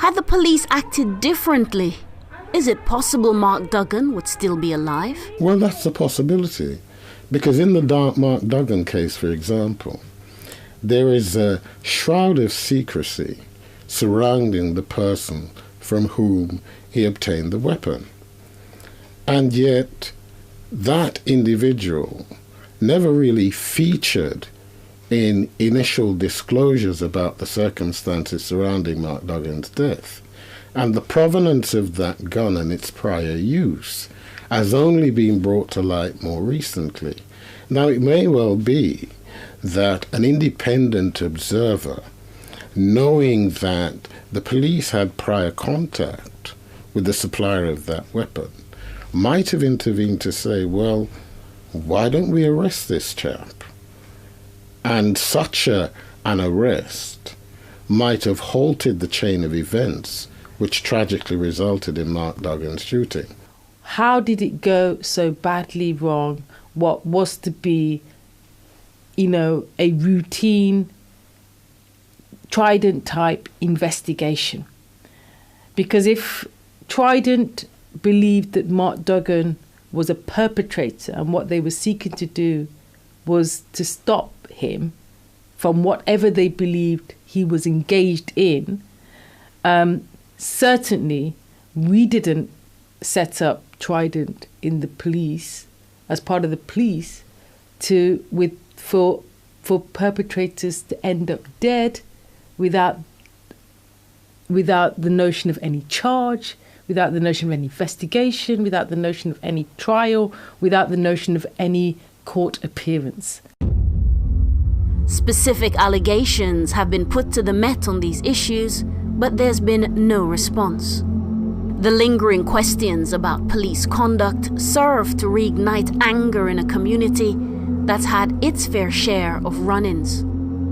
Had the police acted differently, is it possible Mark Duggan would still be alive? Well, that's a possibility. Because in the Mark Duggan case, for example, there is a shroud of secrecy surrounding the person from whom he obtained the weapon. And yet, that individual never really featured in initial disclosures about the circumstances surrounding Mark Duggan's death. And the provenance of that gun and its prior use has only been brought to light more recently. Now, it may well be that an independent observer, knowing that the police had prior contact with the supplier of that weapon, might have intervened to say, well, why don't we arrest this chap? And such an arrest might have halted the chain of events which tragically resulted in Mark Duggan's shooting. How did it go so badly wrong? What was to be, a routine Trident-type investigation? Because if Trident believed that Mark Duggan was a perpetrator and what they were seeking to do was to stop him from whatever they believed he was engaged in, certainly we didn't set up Trident in the police, as part of the police, for perpetrators to end up dead without the notion of any charge, without the notion of any investigation, without the notion of any trial, without the notion of any court appearance. Specific allegations have been put to the Met on these issues, but there's been no response. The lingering questions about police conduct serve to reignite anger in a community that's had its fair share of run-ins.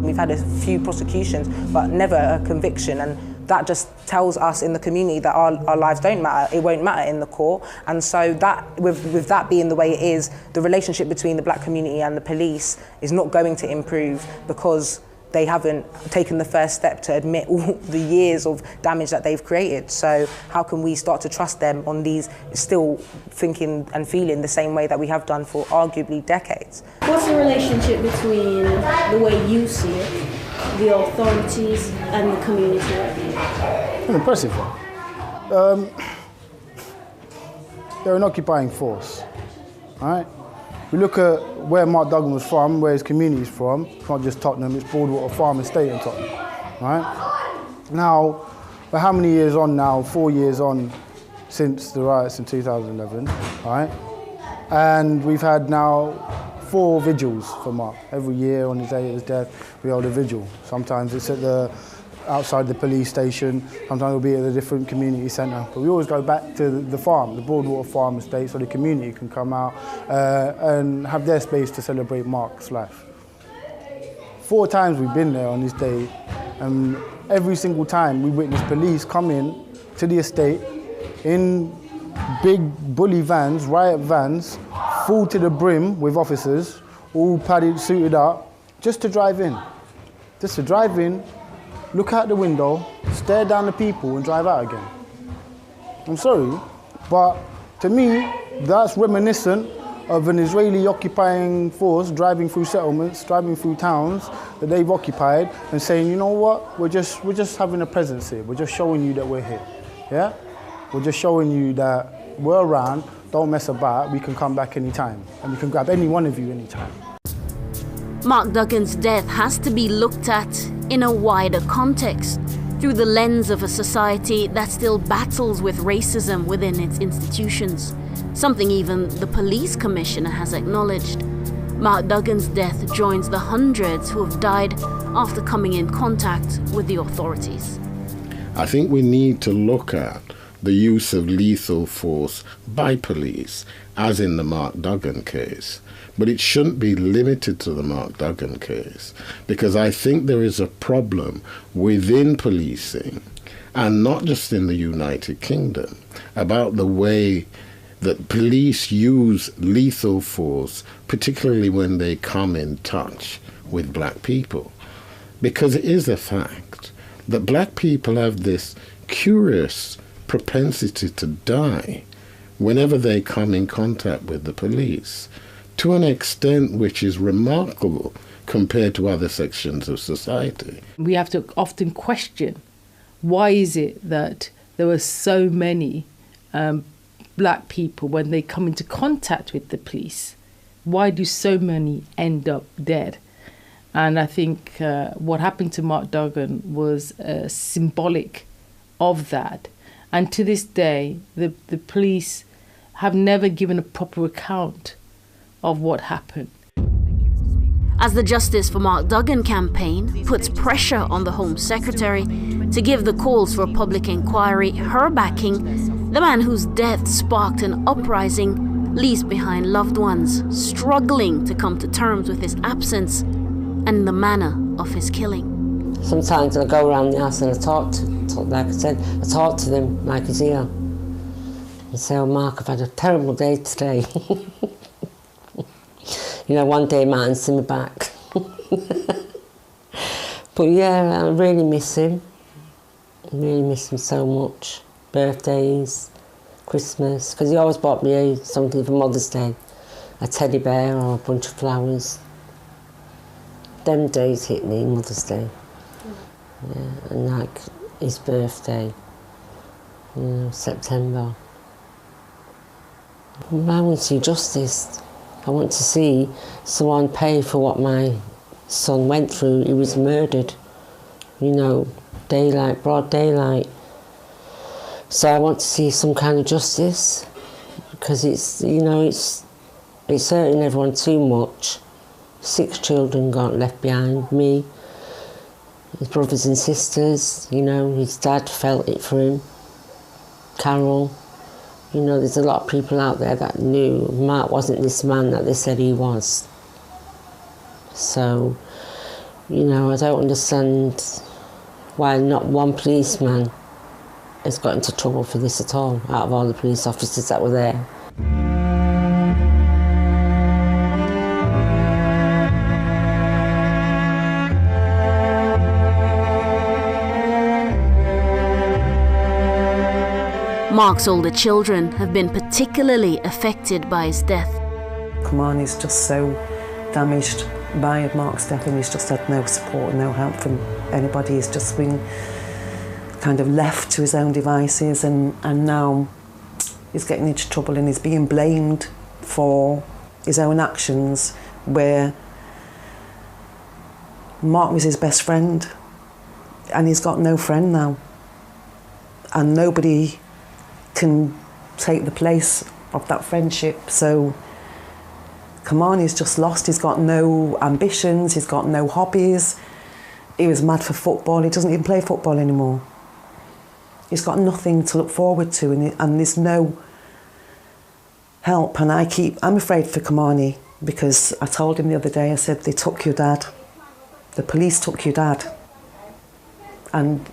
We've had a few prosecutions, but never a conviction, and that just tells us in the community that our lives don't matter. It won't matter in the court. And so that, with that being the way it is, the relationship between the black community and the police is not going to improve because they haven't taken the first step to admit all the years of damage that they've created. So how can we start to trust them on these, still thinking and feeling the same way that we have done for arguably decades? What's the relationship between the way you see it, the authorities and the community right now? An impressive one. They're an occupying force, all right? We look at where Mark Duggan was from, where his community is from. It's not just Tottenham, it's Broadwater Farm Estate in Tottenham, right? Now, we're how many years on now? 4 years on since the riots in 2011, right? And we've had now 4 vigils for Mark. Every year on his day of his death, we hold a vigil. Sometimes it's at outside the police station, sometimes it'll be at a different community centre. But we always go back to the farm, the Broadwater Farm Estate, so the community can come out and have their space to celebrate Mark's life. 4 times we've been there on this day, and every single time we witness police come in to the estate in big bully vans, riot vans, full to the brim with officers, all padded, suited up, just to drive in. Just to drive in, look out the window, stare down the people and drive out again. I'm sorry, but to me, that's reminiscent of an Israeli occupying force driving through settlements, driving through towns that they've occupied and saying, you know what, we're just having a presence here. We're just showing you that we're here, yeah? We're just showing you that we're around, don't mess about, we can come back anytime. And we can grab any one of you anytime. Mark Duggan's death has to be looked at in a wider context, through the lens of a society that still battles with racism within its institutions, something even the police commissioner has acknowledged. Mark Duggan's death joins the hundreds who have died after coming in contact with the authorities. I think we need to look at the use of lethal force by police, as in the Mark Duggan case. But it shouldn't be limited to the Mark Duggan case, because I think there is a problem within policing, and not just in the United Kingdom, about the way that police use lethal force, particularly when they come in touch with black people. Because it is a fact that black people have this curious propensity to die whenever they come in contact with the police, to an extent which is remarkable compared to other sections of society. We have to often question, why is it that there were so many black people, when they come into contact with the police, why do so many end up dead? And I think what happened to Mark Duggan was symbolic of that. And to this day, the police have never given a proper account of what happened. As the Justice for Mark Duggan campaign puts pressure on the Home Secretary to give the calls for public inquiry her backing, the man whose death sparked an uprising leaves behind loved ones struggling to come to terms with his absence and the manner of his killing. Sometimes I go around the house and I talk to them like he's here. I say, oh Mark, I've had a terrible day today. You know, one day he might answer me back. But yeah, I really miss him. I really miss him so much. Birthdays, Christmas, because he always bought me something for Mother's Day. A teddy bear or a bunch of flowers. Them days hit me, Mother's Day. Yeah, and like his birthday, you know, September. I want to see justice. I want to see someone pay for what my son went through. He was murdered, you know, daylight, broad daylight. So I want to see some kind of justice, because it's, you know, it's hurting everyone too much. 6 children got left behind, me, his brothers and sisters, you know, his dad felt it for him, Carol. You know, there's a lot of people out there that knew Mark wasn't this man that they said he was. So, you know, I don't understand why not one policeman has got into trouble for this at all, out of all the police officers that were there. Mark's older children have been particularly affected by his death. Kamani's just so damaged by Mark's death, and he's just had no support, no help from anybody. He's just been kind of left to his own devices, and now he's getting into trouble and he's being blamed for his own actions, where Mark was his best friend and he's got no friend now, and nobody can take the place of that friendship. So Kamani's just lost. He's got no ambitions, he's got no hobbies. He was mad for football, he doesn't even play football anymore. He's got nothing to look forward to, and there's no help. And I'm afraid for Kamani, because I told him the other day, I said, they took your dad. The police took your dad. And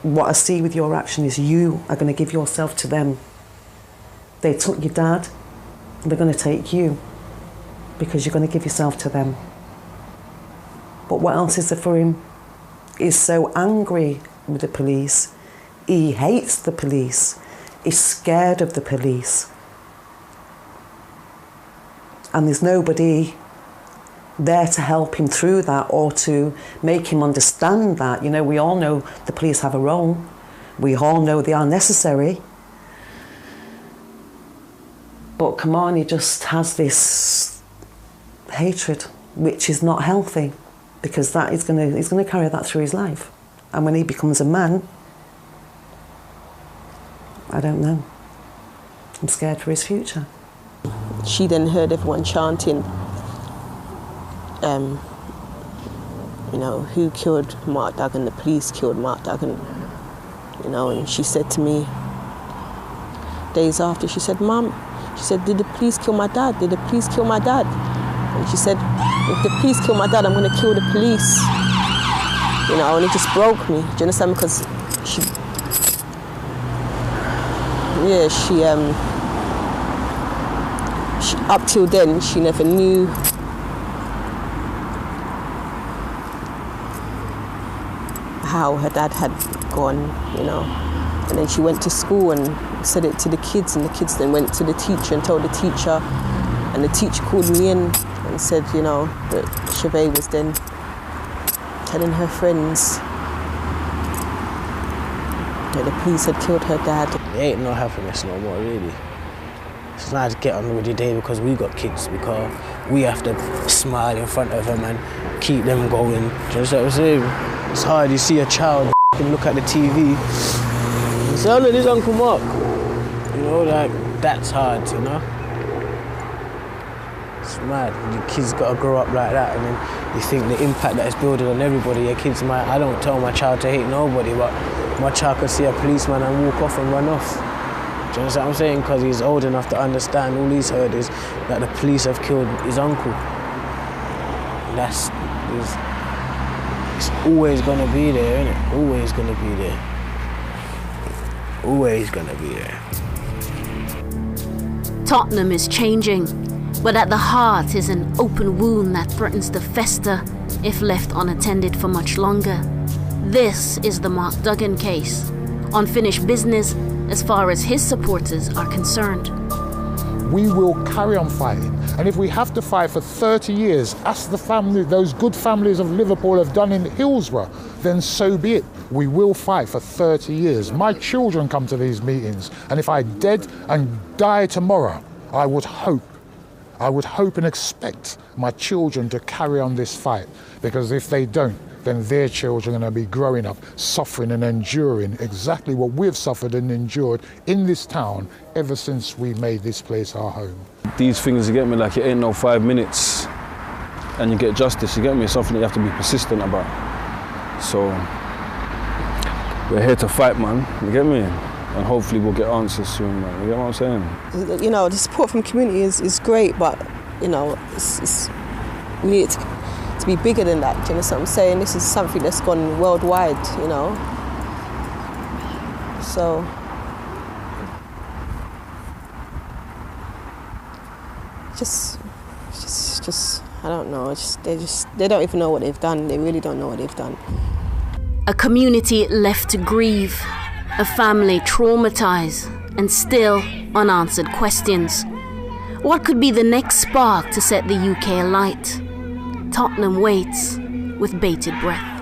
what I see with your action is you are going to give yourself to them. They took your dad, and they're going to take you, because you're going to give yourself to them. But what else is there for him? He's so angry with the police. He hates the police. He's scared of the police. And there's nobody there to help him through that, or to make him understand that. You know, we all know the police have a role. We all know they are necessary. But Kamani just has this hatred, which is not healthy, because he's going to carry that through his life. And when he becomes a man, I don't know. I'm scared for his future. She then heard everyone chanting, you know, who killed Mark Duggan? The police killed Mark Duggan. You know, and she said to me, days after, she said, Mum, she said, did the police kill my dad? Did the police kill my dad? And she said, if the police kill my dad, I'm going to kill the police. You know, and it just broke me. Do you understand? Because she up till then, she never knew how her dad had gone, you know. And then she went to school and said it to the kids, and the kids then went to the teacher and told the teacher, and the teacher called me in and said, you know, that Chevy was then telling her friends that the police had killed her dad. There ain't no happiness no more, really. It's nice to get on with the day because we got kids, because we have to smile in front of them and keep them going. Do you understand what I'm saying? It's hard, you see a child and look at the TV and say, oh no, this Uncle Mark. You know, like, that's hard, you know? It's mad. The kids got to grow up like that, and then you think the impact that it's building on everybody. Your kids might, I don't tell my child to hate nobody, but my child could see a policeman and walk off and run off. Do you understand what I'm saying? Because he's old enough to understand all he's heard is that the police have killed his uncle. It's always gonna be there, isn't it? Always gonna be there. Always gonna be there. Tottenham is changing, but at the heart is an open wound that threatens to fester if left unattended for much longer. This is the Mark Duggan case, unfinished business as far as his supporters are concerned. We will carry on fighting, and if we have to fight for 30 years, as the family, those good families of Liverpool have done in Hillsborough, then so be it. We will fight for 30 years. My children come to these meetings, and if I dead and die tomorrow, I would hope and expect my children to carry on this fight, because if they don't, then their children are going to be growing up, suffering and enduring exactly what we've suffered and endured in this town ever since we made this place our home. These things, you get me, like it ain't no 5 minutes and you get justice, you get me? It's something that you have to be persistent about. So, we're here to fight, man, you get me? And hopefully we'll get answers soon, man, you get what I'm saying? You know, the support from the community is great, but, you know, we need it to be bigger than that, do you know what I'm saying? This is something that's gone worldwide, you know? So, just I don't know, they don't even know what they've done, they really don't know what they've done. A community left to grieve, a family traumatized, and still unanswered questions. What could be the next spark to set the UK alight? Tottenham waits with bated breath.